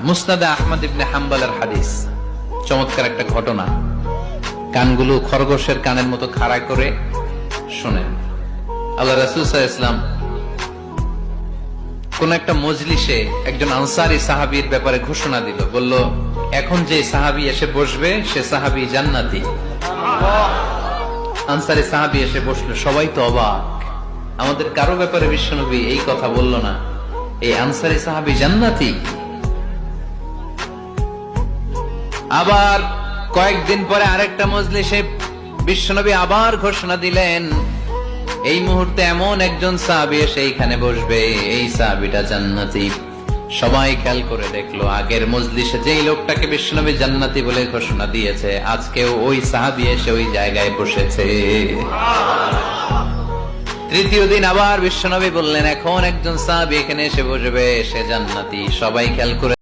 মুসনাদে আহমদ ইবনে হাম্বলের হাদিস, চমৎকার একটা ঘটনা। কানগুলো খরগোশের কানের মতো খাড়া করে শোনেন। আল্লাহ রাসূল সাল্লাল্লাহু আলাইহি ওয়াসাল্লাম কোন একটা মজলিসে একজন আনসারী সাহাবীর ব্যাপারে ঘোষণা দিল, বলল, এখন যে সাহাবী এসে বসবে সে সাহাবী জান্নাতি। আনসারী সাহাবী এসে বসলো, সবাই তো অবাক, আমাদের কারো ব্যাপারে বিশ্বনবী এই কথা বলল না, এই আনসারী সাহাবী জান্নাতি। আবার কয়েকদিন পরে আরেকটা মজলিসে বিশ্বনবী আবার ঘোষণা দিলেন, এই মুহূর্তে এমন একজন সাহাবী এসে এইখানে বসবে, এই সাহাবীটা জান্নাতি। সবাই খেয়াল করে দেখলো, আগের মজলিসে যেই লোকটাকে বিশ্বনবী জান্নাতি বলে ঘোষণা দিয়েছে, আজকেও ওই সাহাবী এসে ওই জায়গায় বসেছে। তৃতীয় দিন আবার বিশ্বনবী বললেন, এখন একজন সাহাবী এখানে এসে বসবে, সে জান্নাতি। সবাই খেয়াল করে